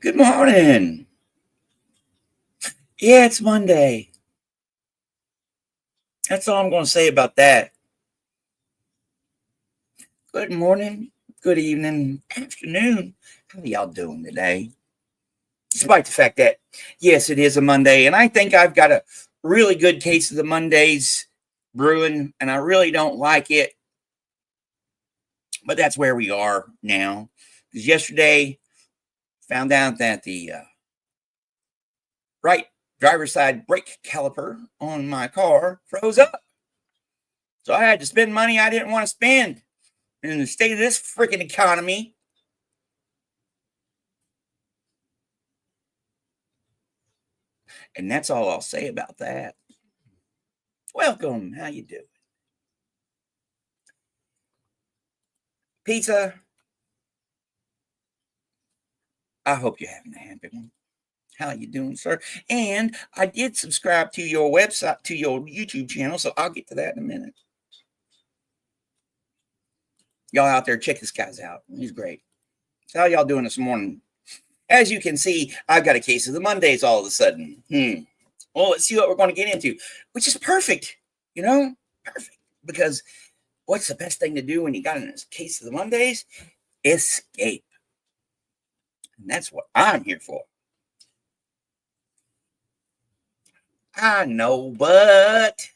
Good morning. Yeah, it's Monday. That's all I'm going to say about that. Good morning, good evening, afternoon. How are y'all doing today? Despite the fact that, yes, it is a Monday, and I think I've got a really good case of the Mondays brewing, and I really don't like it. But that's where we are now. Because yesterday, found out that the right driver's side brake caliper on my car froze up. So I had to spend money I didn't want to spend. In the state of this freaking economy. And that's all I'll say about that. Welcome. How you doing? Pizza. I hope you're having a happy one. How you doing, sir? And I did subscribe to your website, to your YouTube channel, so I'll get to that in a minute. Y'all out there, check this guy's out. He's great. So how y'all doing this morning? As you can see, I've got a case of the Mondays all of a sudden. Well, let's see what we're going to get into, which is perfect. Perfect. Because what's the best thing to do when you got in a case of the Mondays? Escape. And that's what I'm here for. I know, but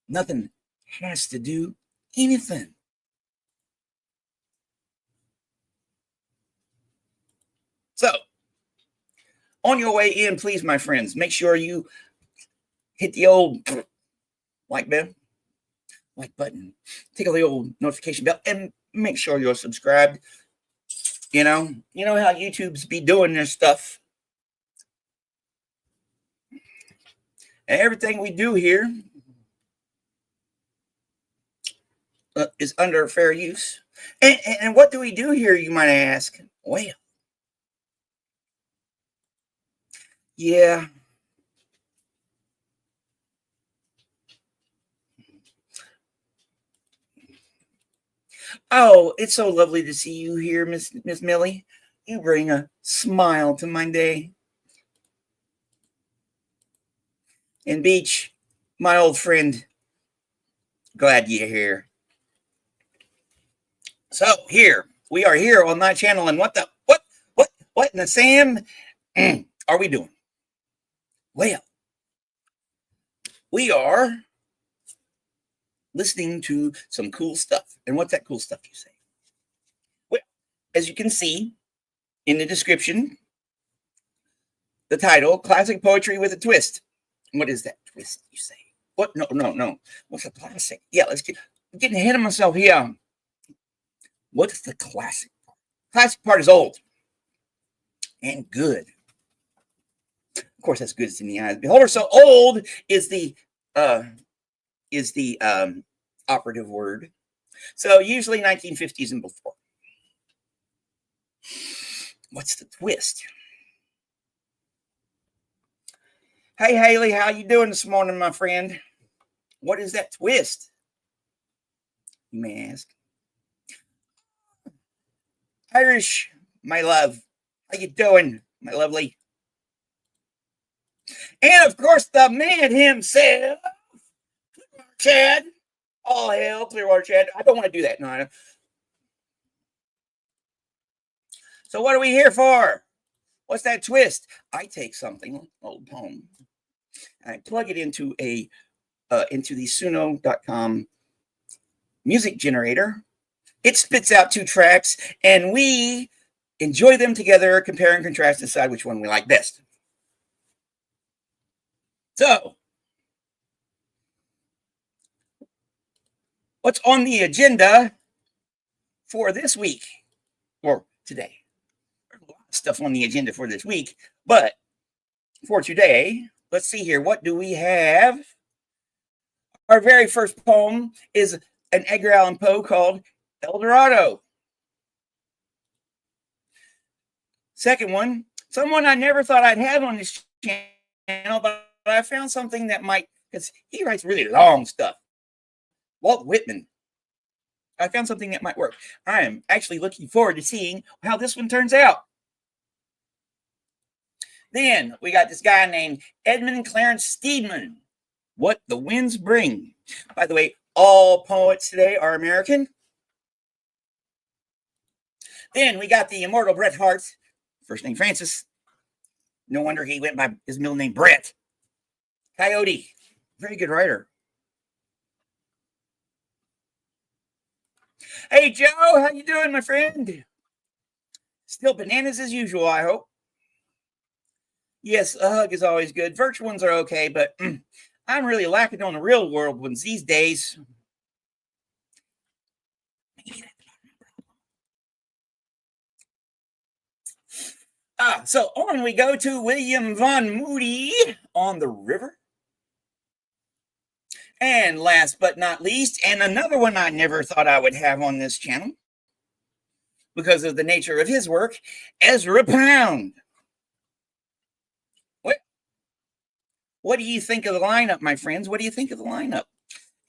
nothing has to do anything. So, on your way in, please, my friends, make sure you hit the old like button, tickle the old notification bell, and make sure you're subscribed. You know how YouTube's be doing their stuff. And everything we do here is under fair use. And what do we do here, you might ask? Well, yeah. Oh, it's so lovely to see you here, Miss Millie. You bring a smile to my day. And Beach, my old friend, glad you're here. So here we are here on my channel, and what in the Sam are we doing? Well, we are listening to some cool stuff. And what's that cool stuff, you say? Well, as you can see in the description, the title, Classic Poetry with a Twist. What is that twist, you say? What? No. What's a classic? Yeah, I'm getting ahead of myself here. What's the classic part? Classic part is old and good. Of course, that's good as in the eye of the beholder. So old is the operative word. So usually 1950s and before. What's the twist? Hey, Haley, how you doing this morning, my friend? What is that twist? You may ask. Irish, my love. How you doing, my lovely? And, of course, the man himself, Chad. All hail, Clearwater Chad. I don't want to do that, no. So what are we here for? What's that twist? I take something, an old poem, and I plug it into the Suno.com music generator. It spits out 2 tracks, and we enjoy them together, compare and contrast, and decide which one we like best. So, what's on the agenda for this week, or today? There's a lot of stuff on the agenda for this week, but for today, let's see here. What do we have? Our very first poem is an Edgar Allan Poe called Eldorado. Second one, someone I never thought I'd have on this channel, but I found something that might, because he writes really long stuff. Walt Whitman. I found something that might work. I am actually looking forward to seeing how this one turns out. Then we got this guy named Edmund Clarence Stedman. What the Winds Bring. By the way, all poets today are American. Then we got the immortal Bret Harte, first name Francis. No wonder he went by his middle name Bret. Coyote, very good writer. Hey Joe, how you doing, my friend? Still bananas as usual, I hope. Yes, a hug is always good. Virtual ones are okay, but I'm really lacking on the real world ones these days. So on we go to William Vaughn Moody on the river. And last but not least, and another one I never thought I would have on this channel because of the nature of his work, Ezra Pound. What do you think of the lineup, my friends? What do you think of the lineup?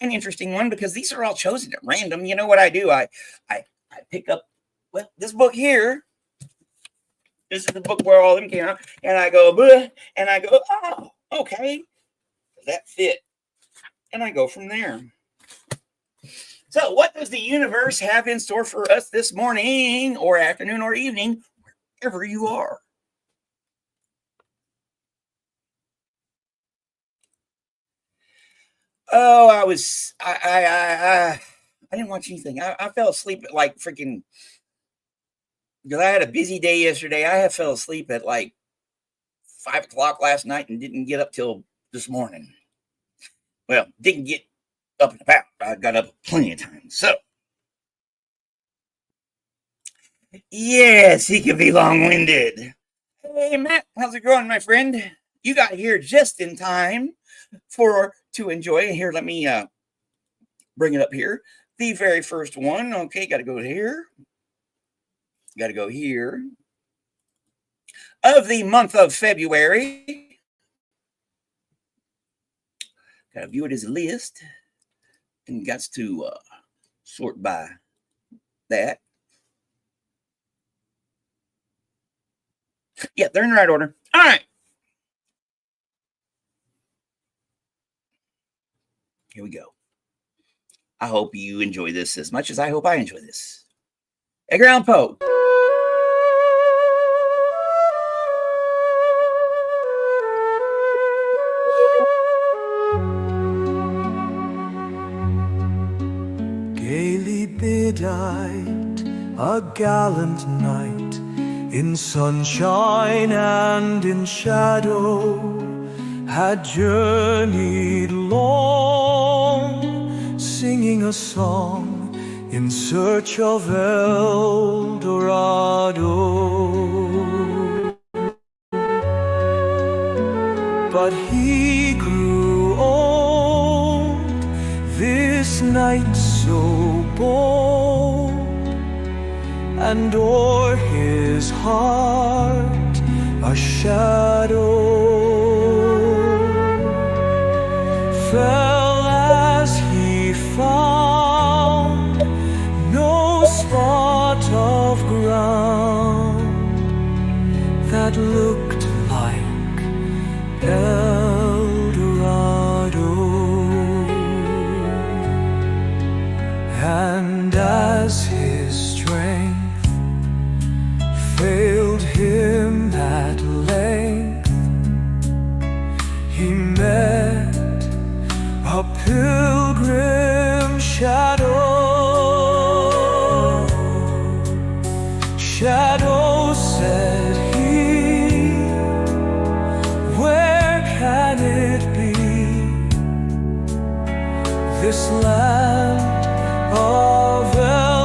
An interesting one because these are all chosen at random. You know what I do? I pick up, well, this book here. This is the book where all of them came out. And I go, bleh, and I go, oh, okay. Does that fit? And I go from there. So what does the universe have in store for us this morning or afternoon or evening, wherever you are? Oh, I didn't watch anything. I fell asleep at like freaking, because I had a busy day yesterday. I fell asleep at like 5 o'clock last night and didn't get up till this morning. Well, didn't get up and about. I got up plenty of times. So, yes, he can be long-winded. Hey, Matt, how's it going, my friend? You got here just in time to enjoy. Here, let me bring it up here. The very first one. Okay, got to go here. Got to go here. Of the month of February. Got to view it as a list. And got to sort by that. Yeah, they're in the right order. All right. Here we go. I hope you enjoy this as much as I hope I enjoy this. Edgar Allan Poe. Gaily bedight, a gallant knight, in sunshine and in shadow, had journeyed long, singing a song in search of Eldorado. But he grew old, this knight so bold, and o'er his heart a shadow fell as he found no spot of ground that looked like Eldorado. And as his strength failed him at length, he met a pilgrim shadow. Shadow, said he, where can it be? This land of Eldorado.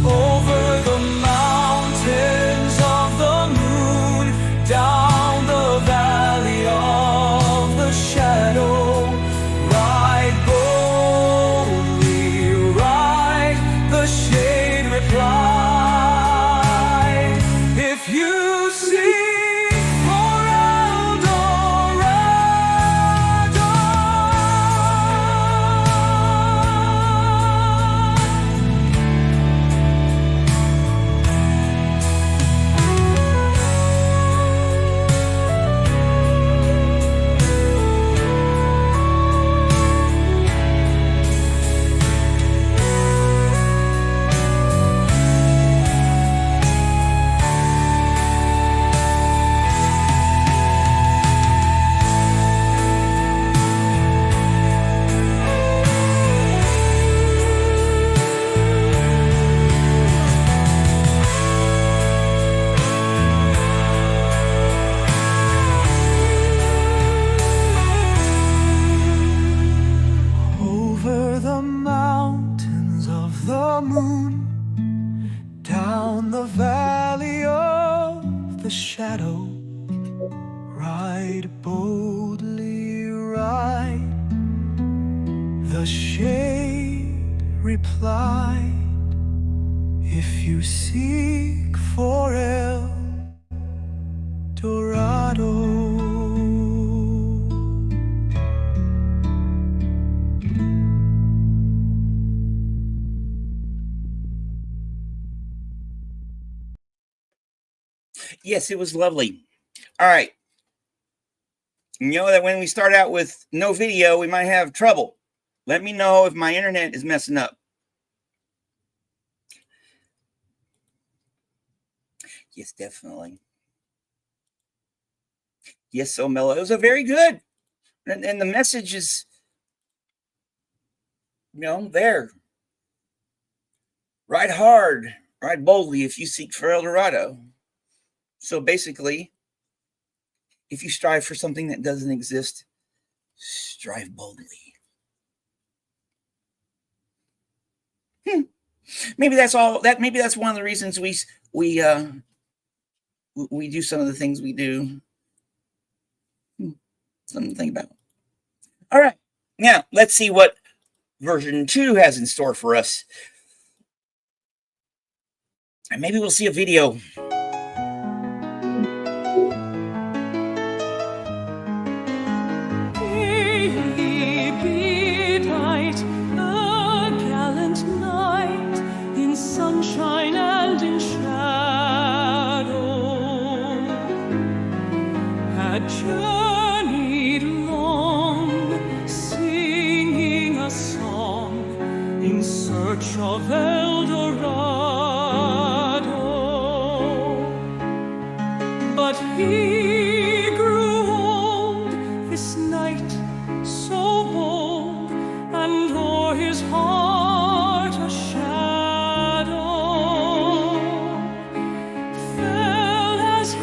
Over the mountains of the moon, down the valley of the shadow, ride boldly, ride the moon down the valley of the shadow. Ride boldly, ride, the shade replied. If you seek for Eldorado. Yes, it was lovely. All right. You know that when we start out with no video, we might have trouble. Let me know if my internet is messing up. Yes, definitely. Yes, so mellow. It was a very good. And the message is, there. Ride hard, ride boldly if you seek for Eldorado. So basically, if you strive for something that doesn't exist, strive boldly. Maybe that's all. Maybe that's one of the reasons we do some of the things we do. Something to think about. All right, now let's see what version 2 has in store for us, and maybe we'll see a video. Sunshine and in shadow, had journeyed long, singing a song in search of Eldorado. But he grew old this night, so bold, and o'er his heart a shadow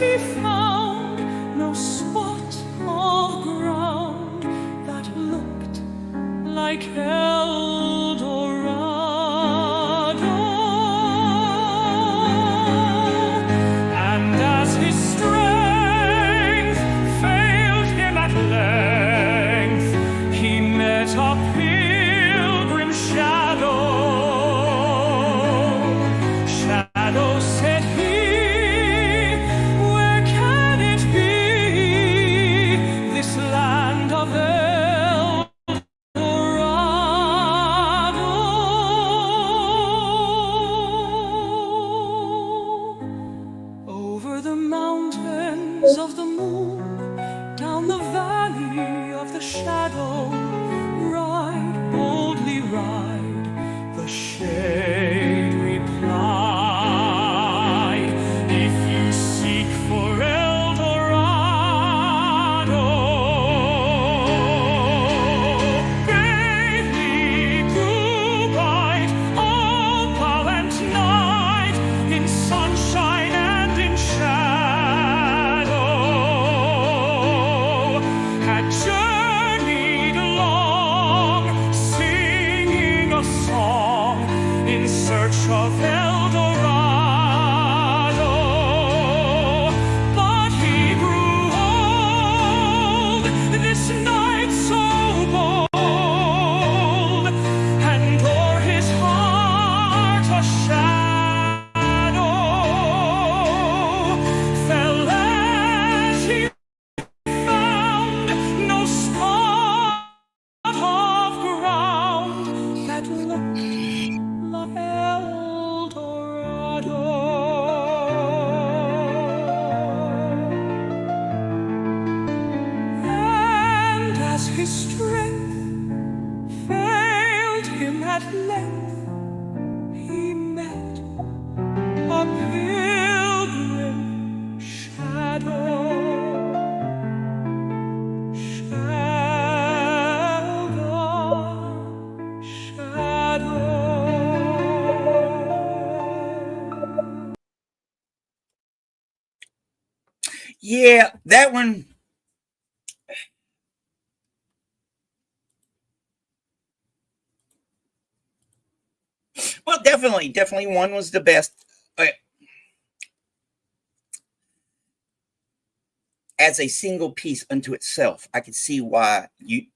he found, no spot of ground that looked like Eldorado. And as his strength failed him at length, he met a pilgrim shadow. Shadow said he, land of Eldorado. Over the mountains of the moon, down the valley of the shadow, ride, boldly ride, the shade replied. If you seek for of Eldorado, but he grew old this night, so bold, and o'er his heart a shadow fell as he found no spot of ground that looked like Eldorado. And as his strength failed him at length, he met a pilgrim shadow. Yeah, that one. Well, definitely one was the best. As a single piece unto itself, I could see why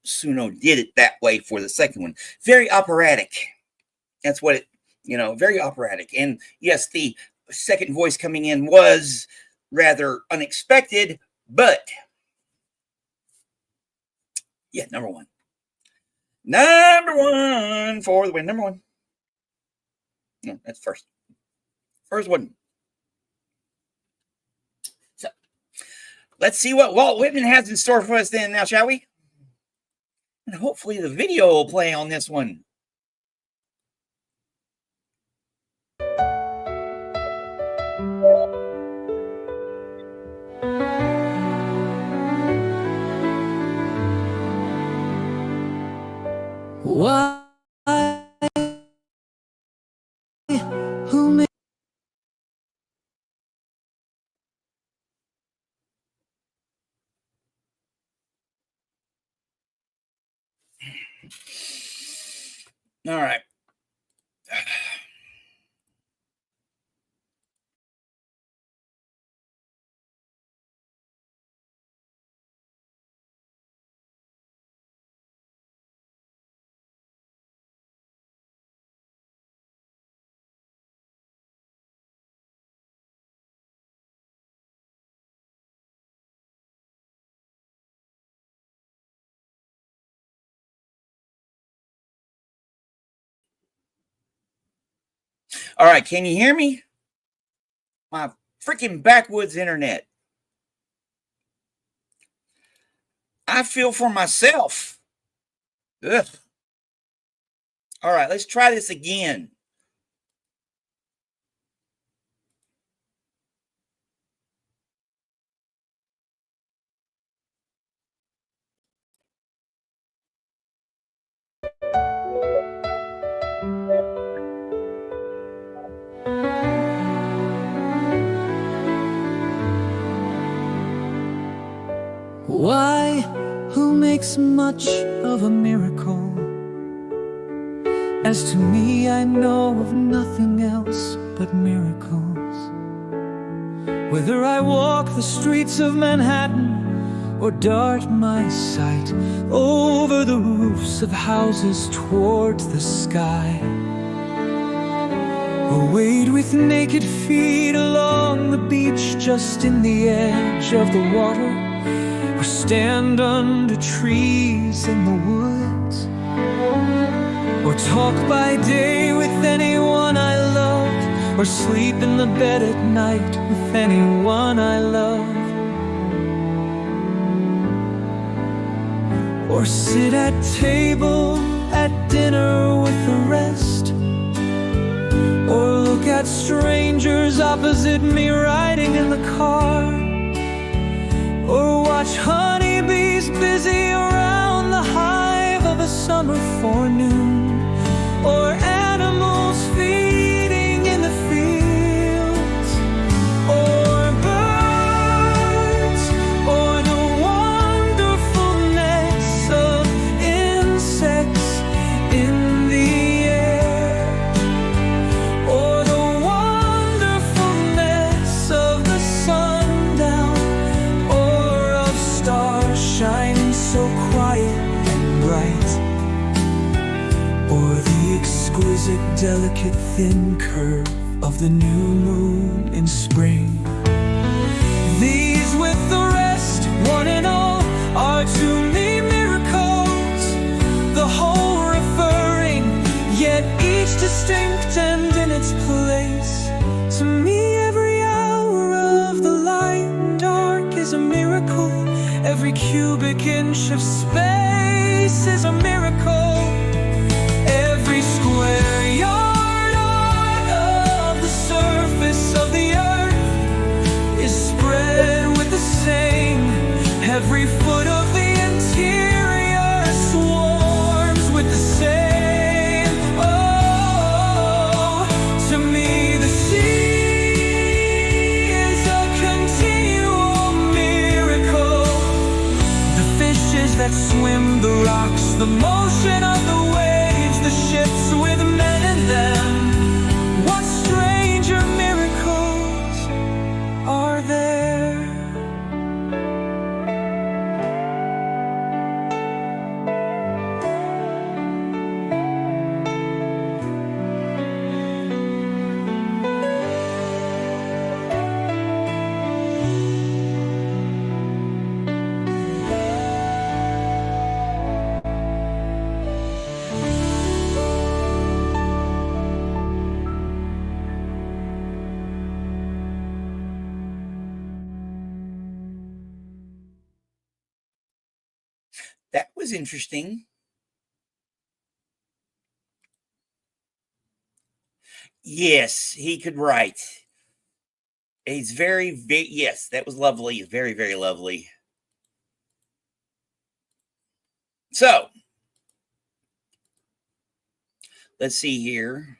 Suno did it that way for the second one. Very operatic. That's what it, very operatic. And yes, the second voice coming in was rather unexpected, but yeah, number one. Number one for the win. Number one. No, that's first. First one. So let's see what Walt Whitman has in store for us then now, shall we? And hopefully the video will play on this one. Why? All right. All right, can you hear me? My freaking backwoods internet. I feel for myself. Ugh. All right, let's try this again. Why? Who makes much of a miracle? As to me, I know of nothing else but miracles. Whether I walk the streets of Manhattan or dart my sight over the roofs of houses towards the sky, or wade with naked feet along the beach just in the edge of the water, or stand under trees in the woods, or talk by day with anyone I love, or sleep in the bed at night with anyone I love, or sit at table at dinner with the rest, or look at strangers opposite me riding in the car, or watch honeybees busy around the hive of a summer forenoon, or animals feeding in the fields, or birds, or the wonderfulness of insects in the air, or the wonderfulness of the sundown, or of stars shining so quiet and bright, or the exquisite, delicate, thin curve of the new moon in spring. These with the rest, one and all, are to me miracles, the whole referring, yet each distinct and in its place. To me every hour of the light and dark is a miracle, every cubic inch of space is a miracle, every square yard of the surface of the earth is spread with the same, every foot of the interior swarms with the same. Oh, to me the sea is a continual miracle, the fishes that swim the rocks, the motion of the waves, the ships with men in them, was interesting. Yes, he could write. He's very, yes, that was lovely. Very, very lovely. So, let's see here.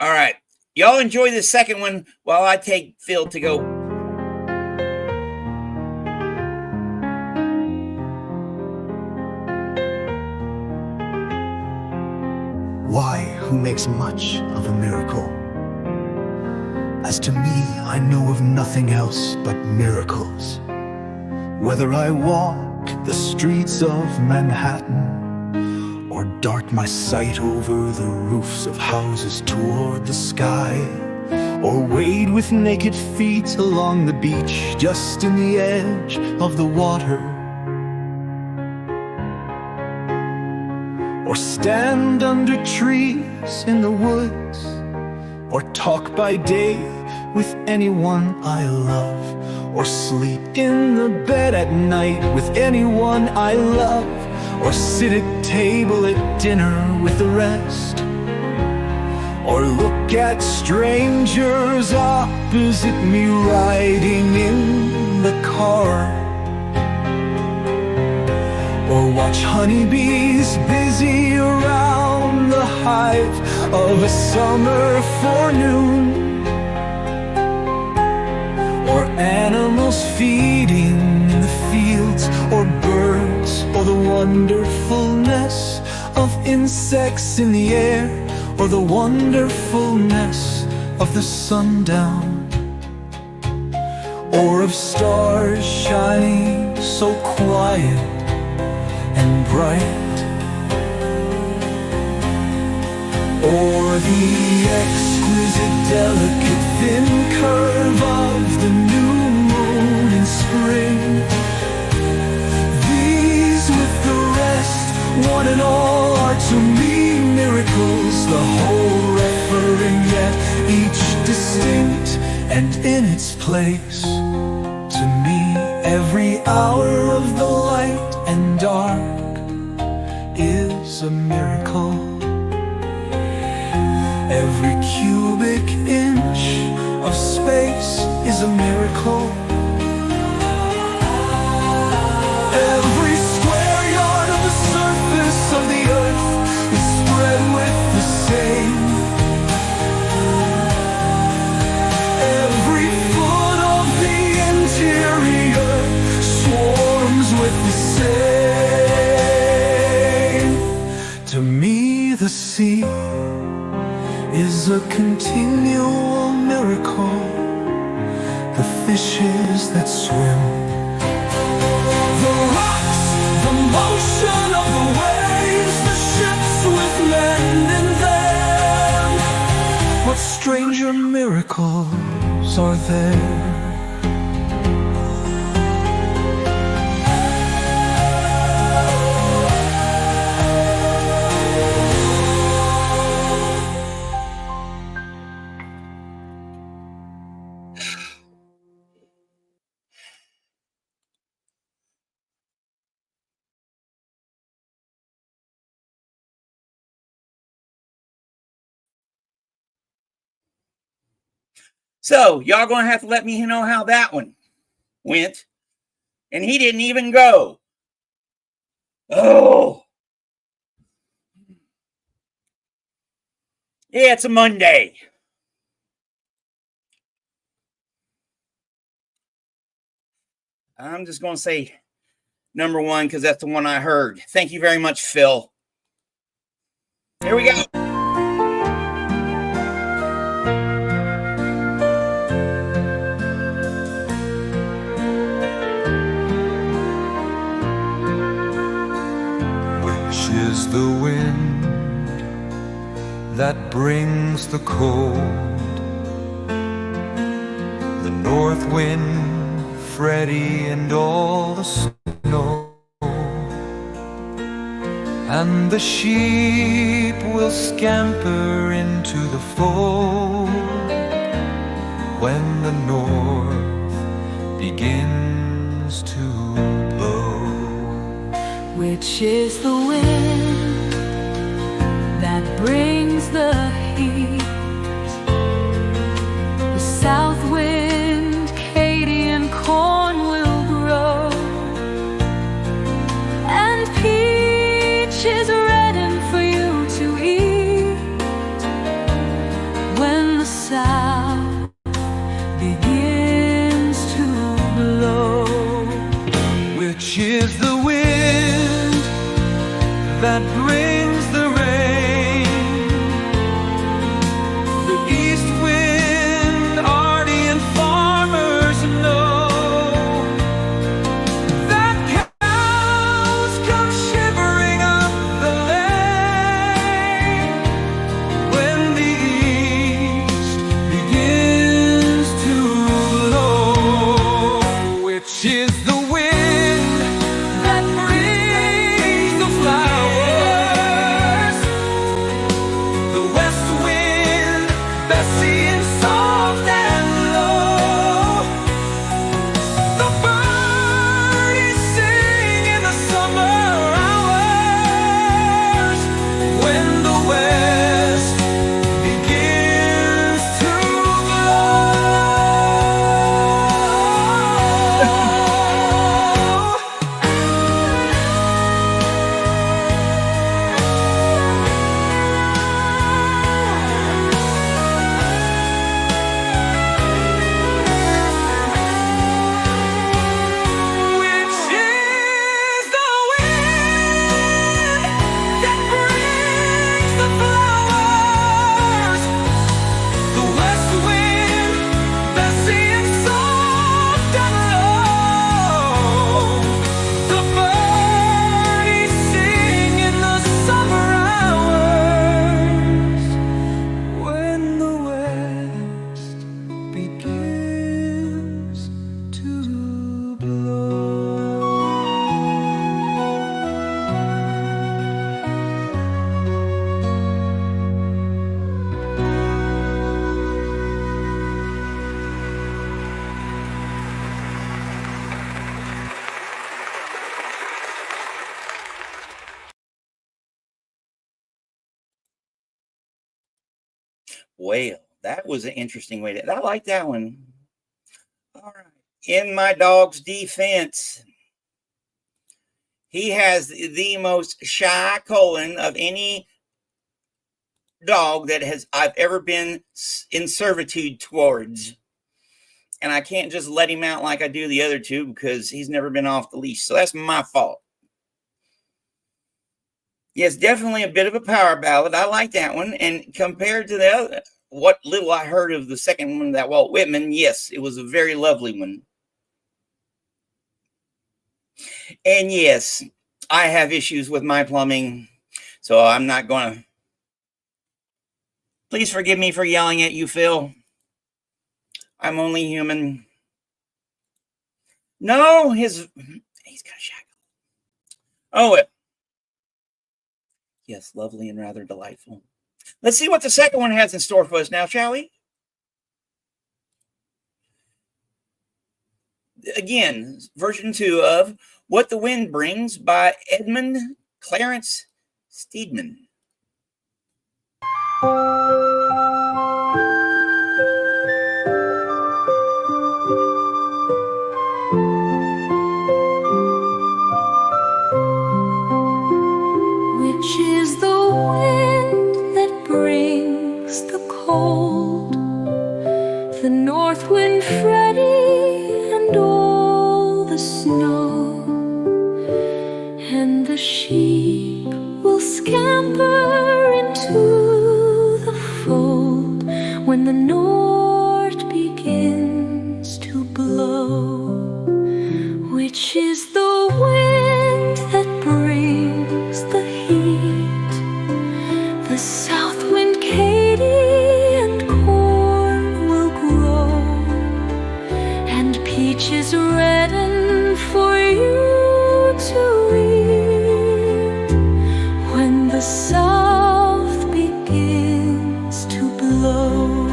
All right. Y'all enjoy this second one while I take Phil to go. Why, who makes much of a miracle? As to me, I know of nothing else but miracles. Whether I walk the streets of Manhattan, or dart my sight over the roofs of houses toward the sky, or wade with naked feet along the beach just in the edge of the water, or stand under trees in the woods, or talk by day with anyone I love, or sleep in the bed at night with anyone I love, or sit at table at dinner with the rest, or look at strangers opposite me riding in the car, or watch honeybees busy around the hive of a summer forenoon, or animals feeding in the fields, or birds, or the wonderfulness of insects in the air, or the wonderfulness of the sundown, or of stars shining so quiet and bright, or the exquisite, delicate, thin curve of the new moon in spring. These with the rest, one and all, are to me miracles, the whole referring yet each distinct and in its place. To me, every hour of the light and dark is a miracle. Every cubic inch of space is a miracle. Every square yard of the surface of the earth is spread with the same. Every foot of the interior swarms with the same. To me, the sea is a continual miracle. The fishes that swim, the rocks, the motion of the waves, the ships with men in them. What stranger miracles are there? So, y'all gonna have to let me know how that one went. And he didn't even go. Oh. Yeah, it's a Monday. I'm just gonna say number one because that's the one I heard. Thank you very much, Phil. Here we go. Is the wind that brings the cold, the north wind, Freddie, and all the snow, and the sheep will scamper into the fold when the north begins to blow. Which is the wind that brings the heat? The south wind, Katie, and corn will grow, and peaches redden for you to eat when the south begins to blow. Which is the wind that brings the rain? The east wind, Harte and farmers know that cows come shivering up the lane when the east begins to blow. Which is the wind that brings the flowers? The west wind, Bessie, soft and low. The birdies sing in the summer hours when the west begins to Which is the wind that brings the flowers? The west wind, Bessie, and soft and low. The birdies sing in the summer hours when the west begins to blow. Well, that was an interesting way to. I like that one. All right. In my dog's defense, he has the most shy colon of any dog that I've ever been in servitude towards. And I can't just let him out like I do the other two because he's never been off the leash. So that's my fault. Yes, definitely a bit of a power ballad. I like that one. And compared to the other, what little I heard of the second one, that Walt Whitman, yes, it was a very lovely one. And yes, I have issues with my plumbing, so I'm not going to. Please forgive me for yelling at you, Phil. I'm only human. No, he's got a shackle. Oh, well. Yes, lovely and rather delightful. Let's see what the second one has in store for us now, shall we? Again, version 2 of What the Wind Brings by Edmund, Clarence, Stedman. Which is the wind that brings the cold, the north wind Freddie and all the snow, and the sheep will scamper into the fold when the north begins to blow. Which is the wind that brings the heat, the south wind Katie, and corn will grow, and peaches redden for you to eat when the south begins to blow.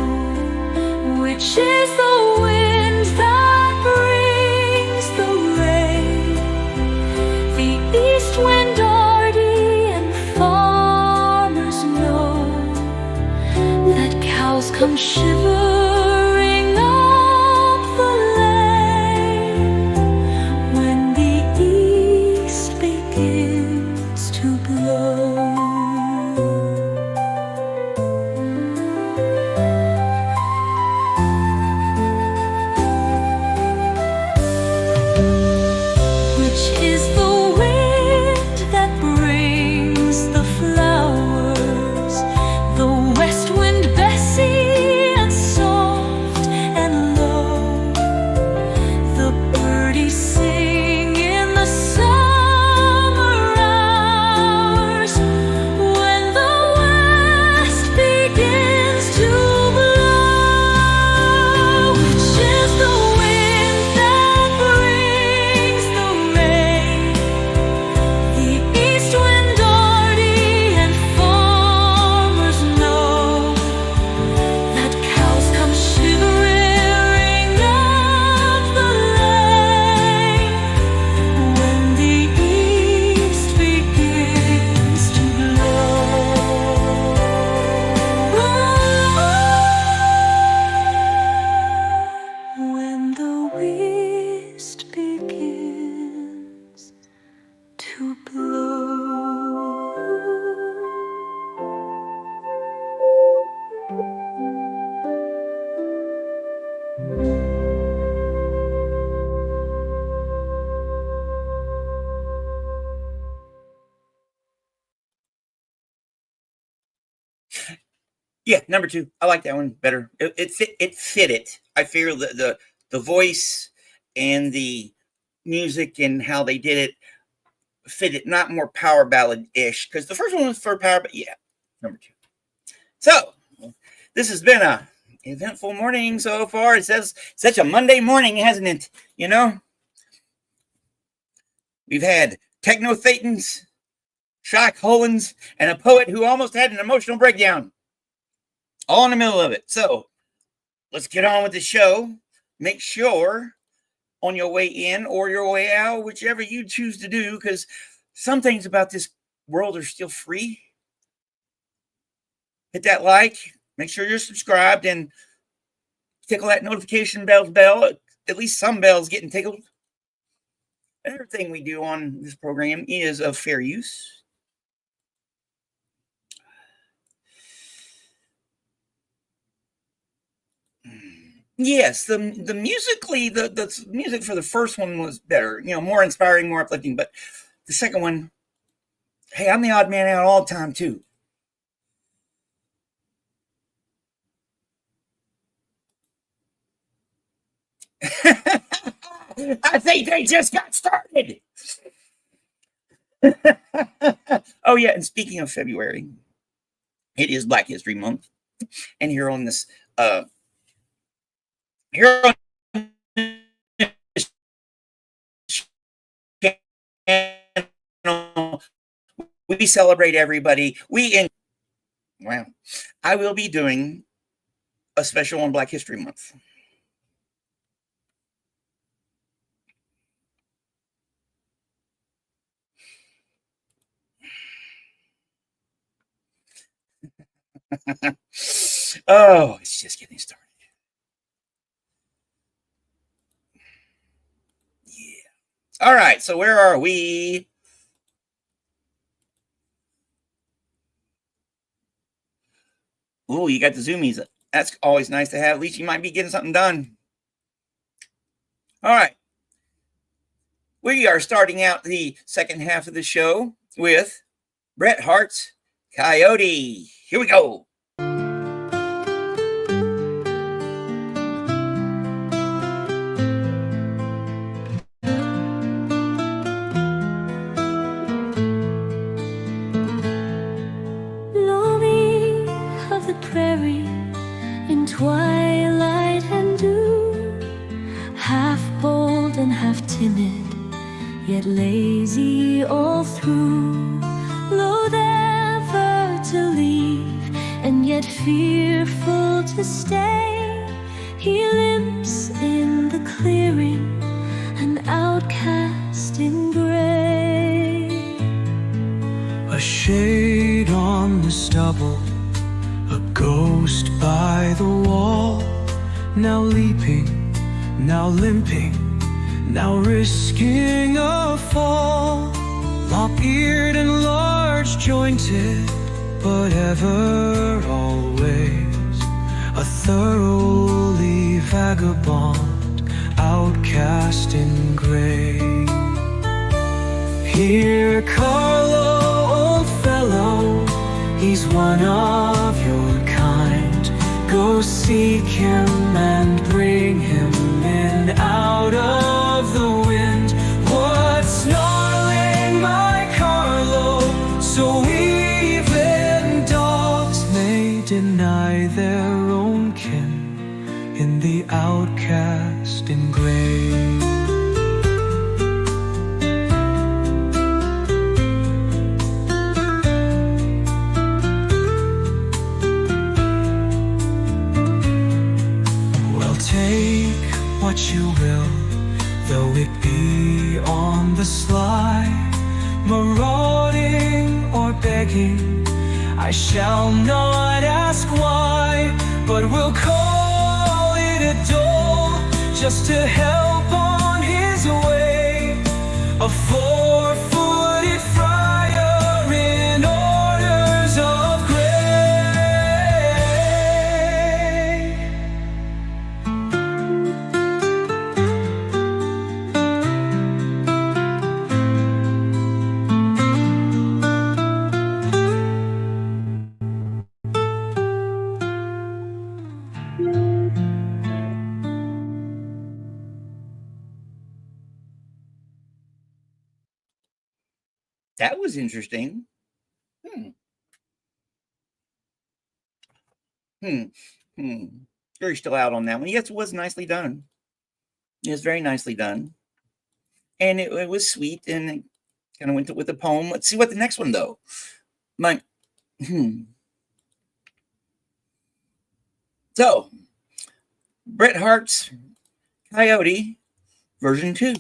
Which is the wind that brings the rain, the east wind come shivering up the lane when the east begins to blow. Which is the wind that brings the flowers, the west wind Bessie and soft and low, the birdies sing in the summer hours when the west begins to blow. Which is the wind that brings the rain, the east wind Artie and farmers know that cows come shivering up the lane when the east begins to blow. When the east begins to blow. Yeah, number 2. I like that one better. It fit it. I feel the voice and the music and how they did it fit it, not more power ballad-ish, because the first one was for power, but yeah, number 2. So, this has been a eventful morning so far. It says such a Monday morning, hasn't it? You know? We've had techno thetans, shock Hollands, and a poet who almost had an emotional breakdown. All in the middle of it. So, let's get on with the show. Make sure on your way in or your way out, whichever you choose to do, because some things about this world are still free. Hit that like, make sure you're subscribed, and tickle that notification bell. At least some bells getting tickled. Everything we do on this program is of fair use. Yes, the musically, the music for the first one was better, more inspiring, more uplifting. But the second one, hey, I'm the odd man out all the time too. I think they just got started. Oh yeah, and speaking of February, it is Black History Month, and here on this we celebrate everybody. Wow, I will be doing a special on Black History Month. Oh, it's just getting started. Yeah. All right. So where are we? Oh, you got the zoomies. That's always nice to have. At least you might be getting something done. All right. We are starting out the second half of the show with Bret Harte's Coyote. Here we go. Lonely of the prairie in twilight and dew, half bold and half timid, yet lazy all through, loath ever to leave, and yet fearful to stay. He limps in the clearing, an outcast in gray. A shade on the stubble, a ghost by the wall, now leaping, now limping, now risking a fall. Lop-eared and large jointed, but ever always a thoroughly vagabond, outcast in gray. Here, Carlo, old fellow, he's one of your kind. Go seek him and bring him in out of the wind. What's snarling, my Carlo? So even dogs may deny their own kin in the outcast in gray. What you will, though it be on the sly, marauding or begging, I shall not ask why, but will call it a dole, just to help on his way. A four-footed friar in orders of grace. That was interesting. You're still out on that one. Yes, it was nicely done. It was very nicely done. And it was sweet, and it kind of went with the poem. Let's see what the next one, though. So, Bret Harte's Coyote, version 2.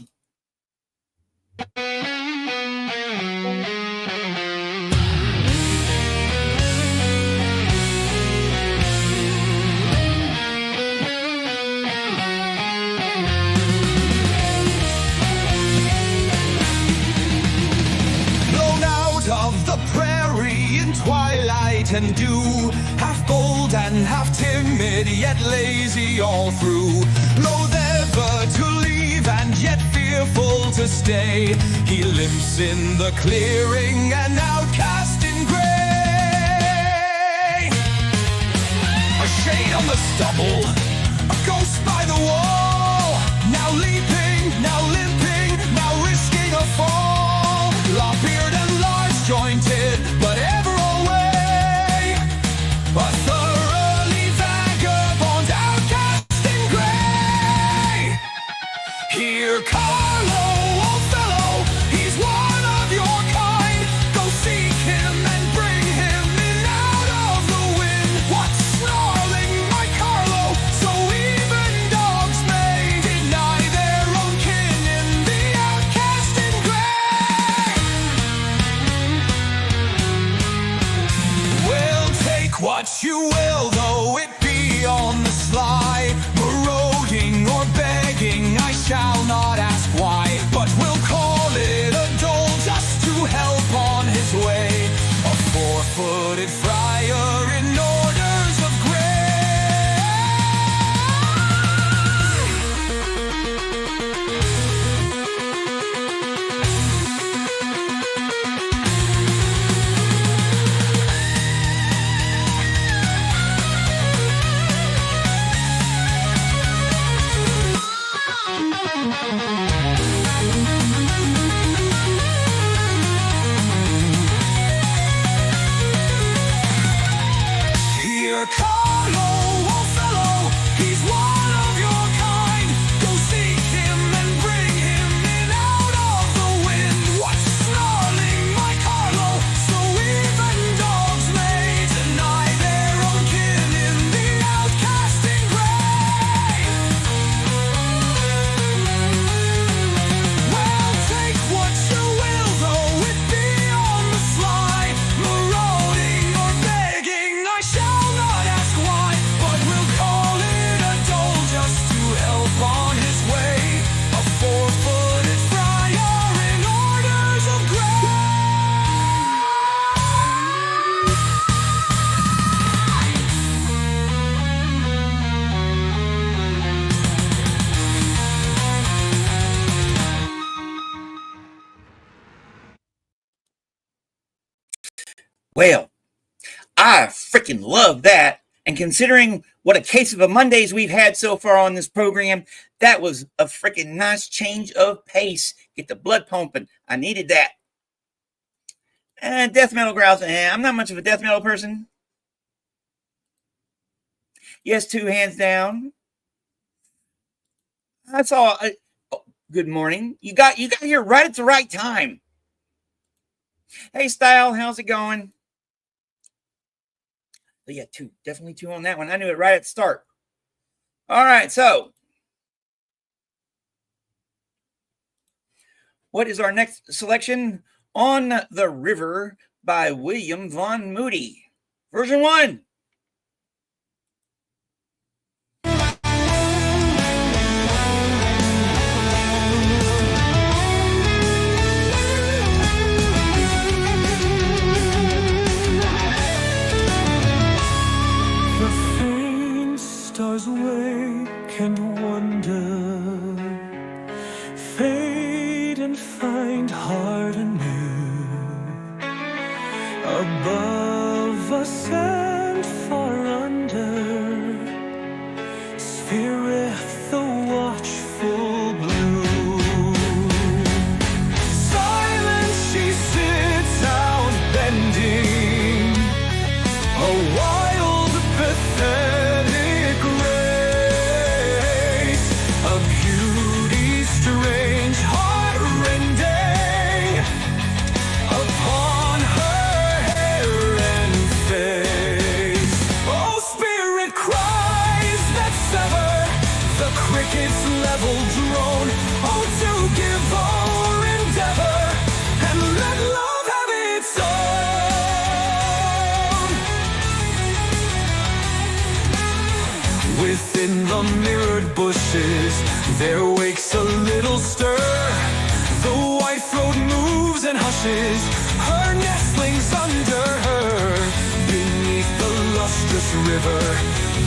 Twilight and dew, half bold and half timid, yet lazy all through. Loath ever to leave and yet fearful to stay, he limps in the clearing, an outcast in grey. A shade on the stubble, a ghost by the wall, now leaping, now limping, now risking a fall. Lop-eared and large jointed, but ever a thoroughly vagabond, outcast in grey. Here, Carlo, old fellow, he's one of your kind. Go seek him and bring him in out of the wind. What's snarling, my Carlo? So even dogs may deny their own kin in the outcast in grey. Well, take what you will, though it be on the sly, marauding or begging, I shall not ask why, but we'll call it a dole, just to help on his way. A four-footed friar in orders of Here, Carlo, old fellow, he's one of your kind. Go seek him and bring him in out of the wind. What's snarling, my Carlo? So even dogs may deny their own kin in the outcast in grey. Well, take what you will, though it be on the sly, marauding or begging, I shall not ask Well, I freaking love that. And considering what a case of a Mondays we've had so far on this program, that was a freaking nice change of pace. Get the blood pumping. I needed that. And death metal growls. I'm not much of a death metal person. Yes, 2 hands down. That's all. Good morning. You got here right at the right time. Hey, Style, how's it going? But yeah, 2. Definitely 2 on that one. I knew it right at the start. All right, so what is our next selection? On the River by William Vaughn Moody. Version 1. Stars wake and wonder, fade and find heart anew, above us and far under, spirit the watchful blue. Silent she sits out bending, a wild pathetic its level drone, oh, to give our endeavor and let love have its own. Within the mirrored bushes there wakes a little stir. The white throat moves and hushes, her nestlings under her. Beneath the lustrous river,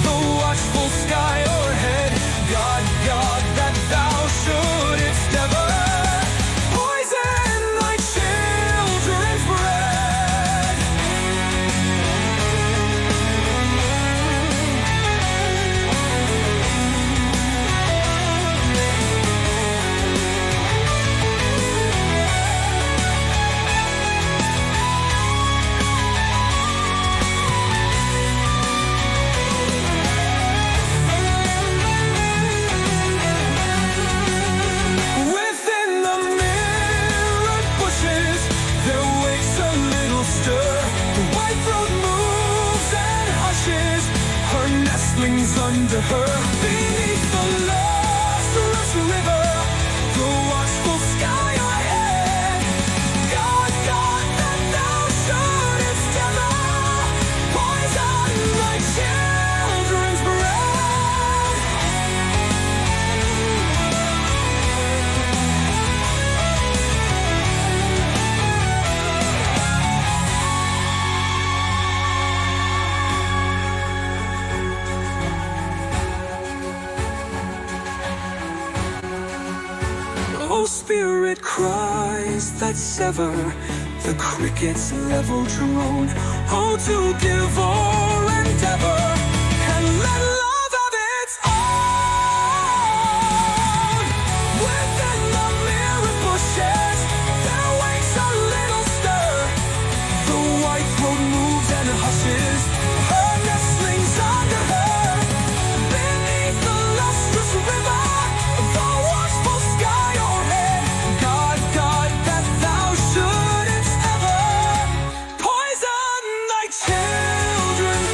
the watchful sky o'erhead, God, God, that thou shouldest never poison thy children's bread. Under her, beneath the lustrous river, the watchful sky ahead. God, God, that thou shouldest ever poison thy children's bread. Oh, spirit cries that sever the cricket's level drone. Oh, to give or endeavor and let love have its own. Within the mirrored bushes there wakes a little stir. The white throat moves and hushes, her nestlings under her. Beneath the lustrous river, the watchful sky o'erhead. God, God, that thou shouldest ever poison thy children's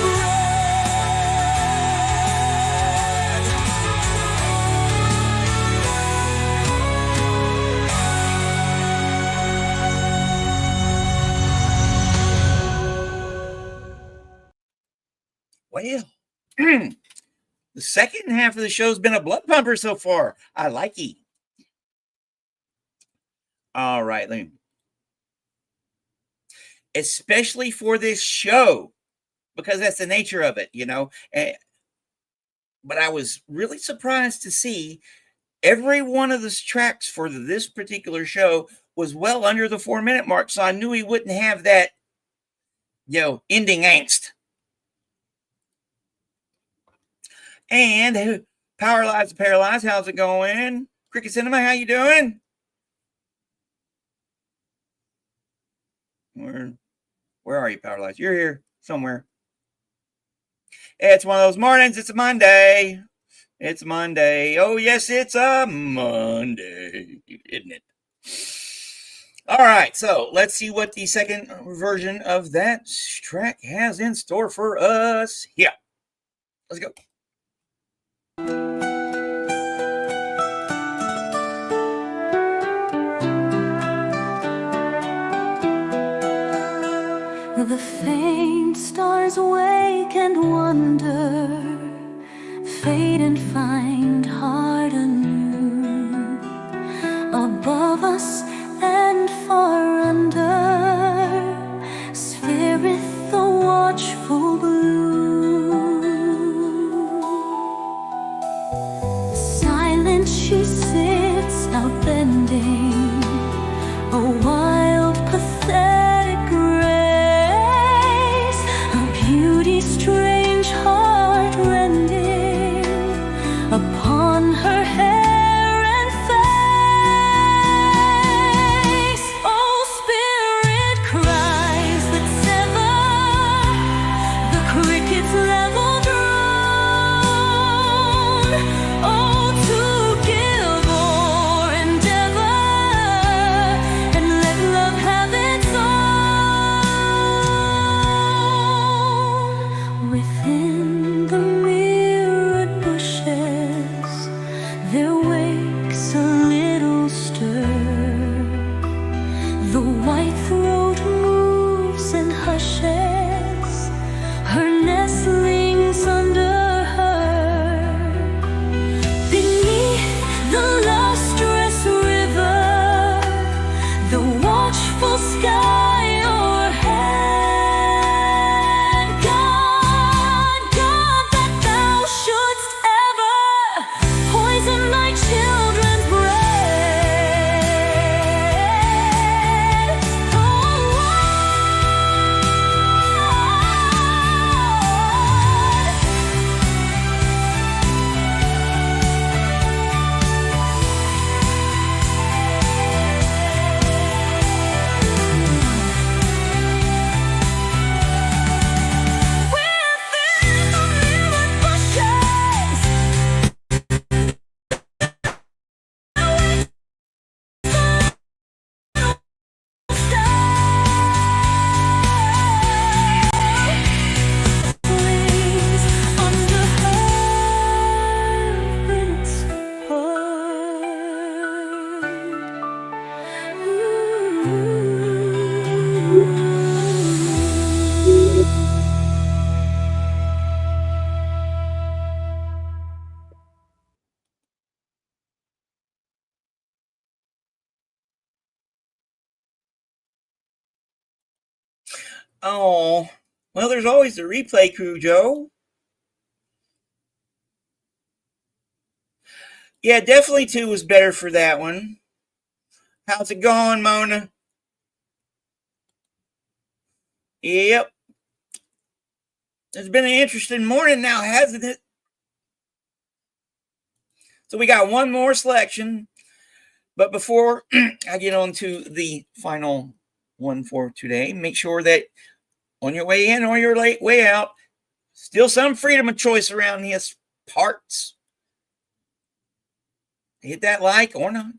Well, the second half of the show's been a blood pumper so far. I like it. All right, especially for this show, because that's the nature of it, you know. But I was really surprised to see every one of the tracks for this particular show was well under the 4-minute mark, so I knew he wouldn't have that ending angst. And Power Lives to Paralyzed, how's it going? Cricket Cinema, how you doing? Where are you, Power Lives? You're here somewhere. It's one of those mornings. It's a Monday. It's Monday. Oh, yes, it's a Monday, isn't it? All right, so let's see what the second version of that track has in store for us. Yeah, let's go. The faint stars wake and wonder, fade and find heart anew, above us and far under, sphereth the watchful blue. Silent she sits outbending, a wild pathetic grace, a beauty strange heart-rending upon her hair and face. Oh, spirit cries that sever the cricket's level drone. Oh, to give or endeavor and let love have its own. Within the mirrored bushes there wakes a little stir. The white throat moves and hushes, her nestlings under her. Beneath the lustrous river, the watchful sky o'erhead. God, God, that thou shouldst ever poison my children's bread. Oh, within the mirrored bushes, nestlings under her prince Oh, well, there's always the replay crew, Joe. Yeah, definitely 2 was better for that one. How's it going, Mona? Yep. It's been an interesting morning now, hasn't it? So we got one more selection. But before I get on to the final one for today, make sure that on your way in or your way out, still some freedom of choice around these parts. Hit that like or not.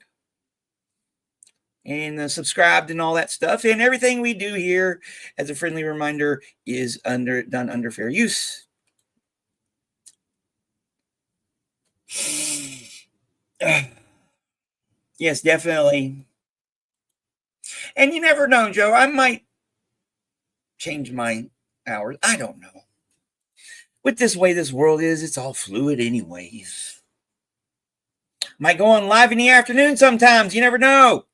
And subscribed and all that stuff. And everything we do here, as a friendly reminder, is done under fair use. Yes, definitely. And you never know, Joe. I might change my hours. I don't know. With this way this world is, it's all fluid anyways. Might go on live in the afternoon sometimes. You never know.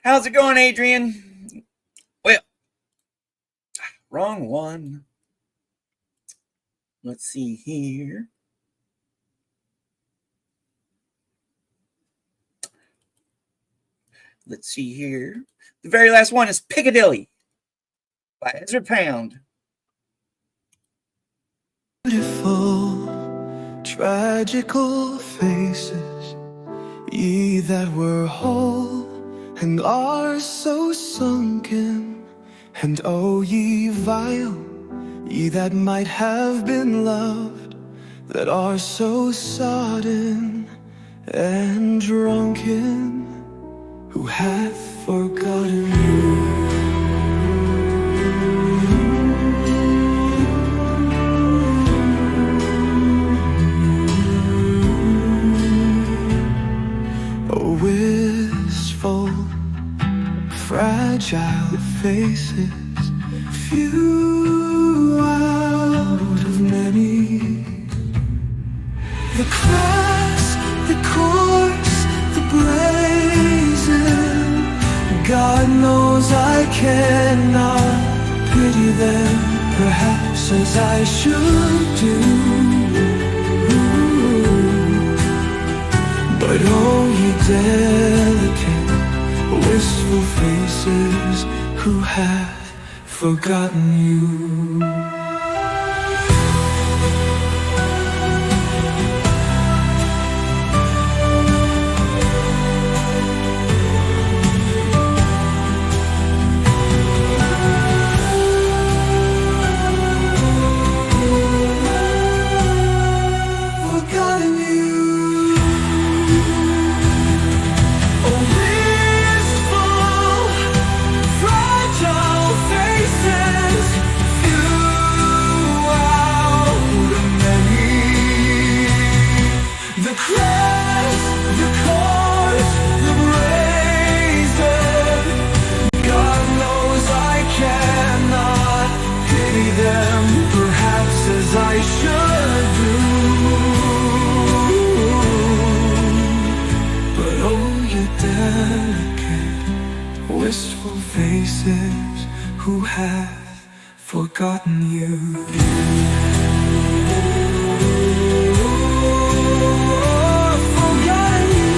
How's it going, Adrian? Well, wrong one. Let's see here. Let's see here. The very last one is Piccadilly by Ezra Pound. Beautiful, tragical faces, ye that were whole and are so sunken, and oh, ye vile, ye that might have been loved, that are so sodden and drunken, who hath forgotten you? Oh, wistful, fragile faces, few out of many, the class, the coarse, the brazen, God knows I cannot pity them, perhaps as I should do. But oh, ye delicate, wistful faces, who have forgotten you? Who have forgotten you? Forgotten you.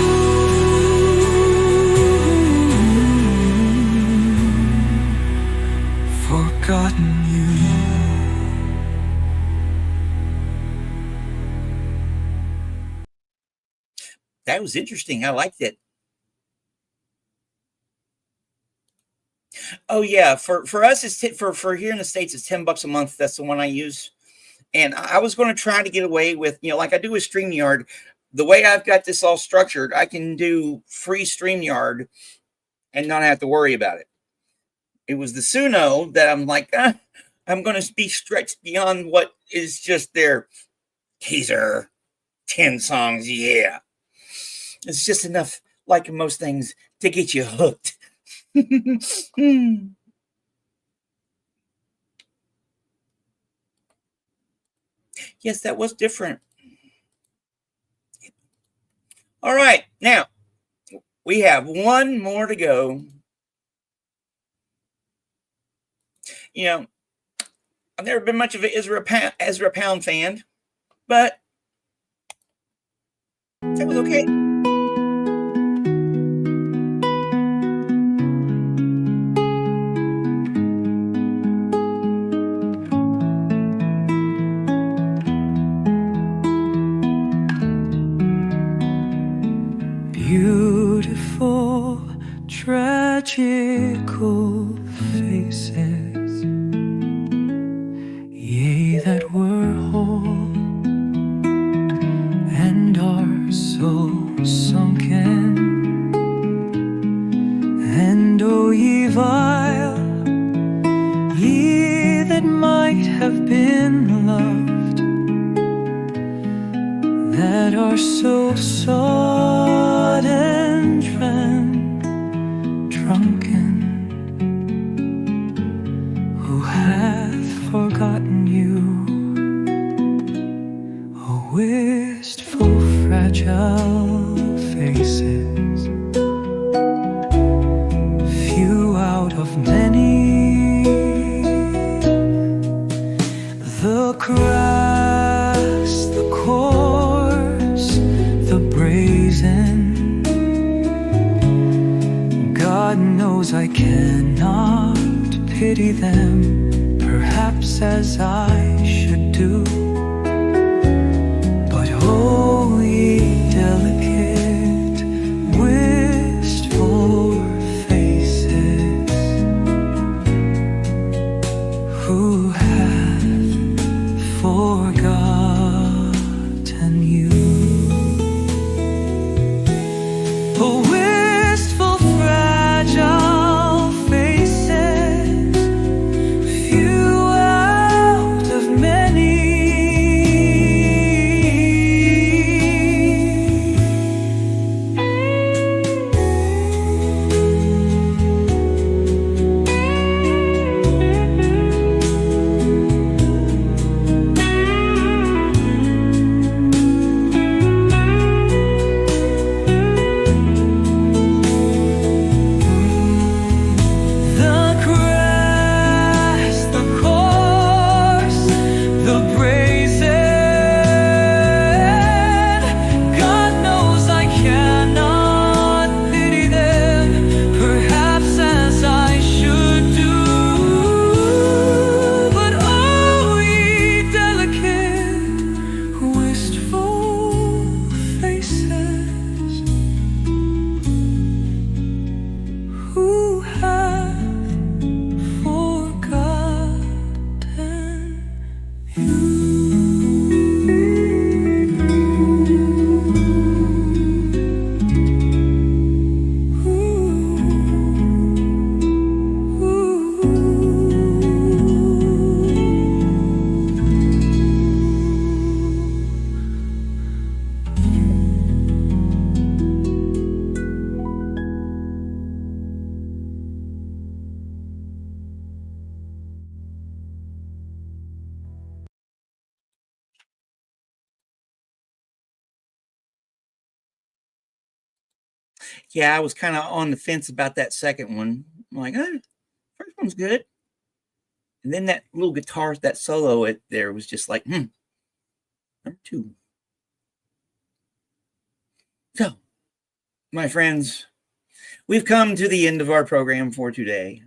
Forgotten you. That was interesting. I liked it. Oh yeah, for us, it's for here in the States, it's $10 a month. That's the one I use. And I was going to try to get away with, like I do with StreamYard. The way I've got this all structured, I can do free StreamYard and not have to worry about it. It was the Suno that I'm like, I'm going to be stretched beyond what is just their teaser. 10 songs, yeah. It's just enough, like most things, to get you hooked. Yes, that was different. All right, now we have one more to go. I've never been much of an Ezra Pound fan, but that was okay. Beautiful, tragical faces, ye that were whole and are so sunken, and oh, ye vile, ye that might have been loved, that are so sodden and drunken, who hath forgotten you? Oh, wistful, fragile faces, few out of many, the crass, the coarse, the brave, cannot pity them, perhaps as I should do. But oh, ye delicate, wistful faces, who hath forgotten you? Oh, wistful, fragile faces, few out of many. The grass, the course, the brazen, God knows I cannot pity them, perhaps as I should do. But oh, ye delicate, wistful faces, who have forgotten Yeah, I was kind of on the fence about that second one. I'm like, first one's good. And then that little guitar, that solo there was just like, number two. So, my friends, we've come to the end of our program for today.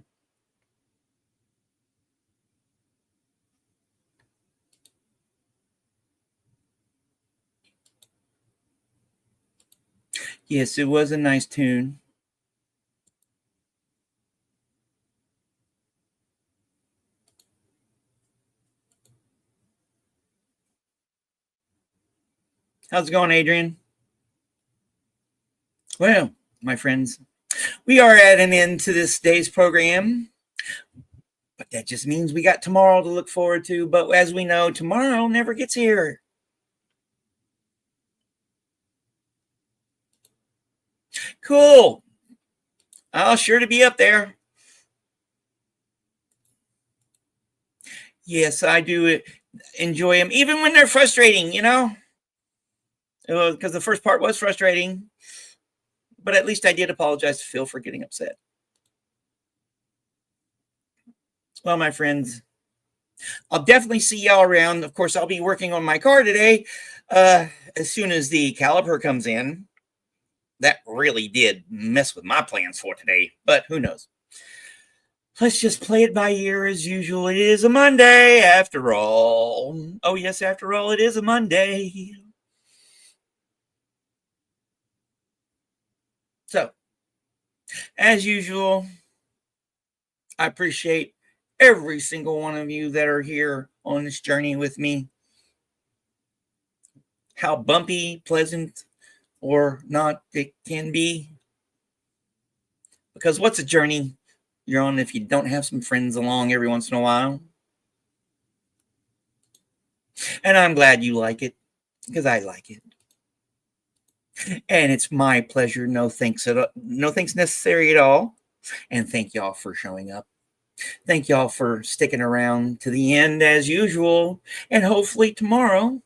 Yes, it was a nice tune. How's it going, Adrian? Well, my friends, we are at an end to this day's program, but that just means we got tomorrow to look forward to. But as we know, tomorrow never gets here. Cool. I'll sure to be up there. Yes, I do enjoy them, even when they're frustrating, because the first part was frustrating. But at least I did apologize to Phil for getting upset. Well, my friends, I'll definitely see y'all around. Of course, I'll be working on my car today as soon as the caliper comes in. That really did mess with my plans for today, but who knows? Let's just play it by ear as usual. It is a Monday after all. Oh, yes, after all, it is a Monday. So, as usual, I appreciate every single one of you that are here on this journey with me. How bumpy, pleasant, or not it can be. Because what's a journey you're on if you don't have some friends along every once in a while? And I'm glad you like it, because I like it. And it's my pleasure. No thanks necessary at all. And thank y'all for showing up. Thank y'all for sticking around to the end as usual. And hopefully tomorrow,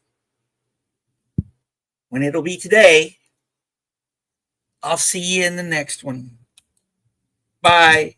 when it'll be today, I'll see you in the next one. Bye.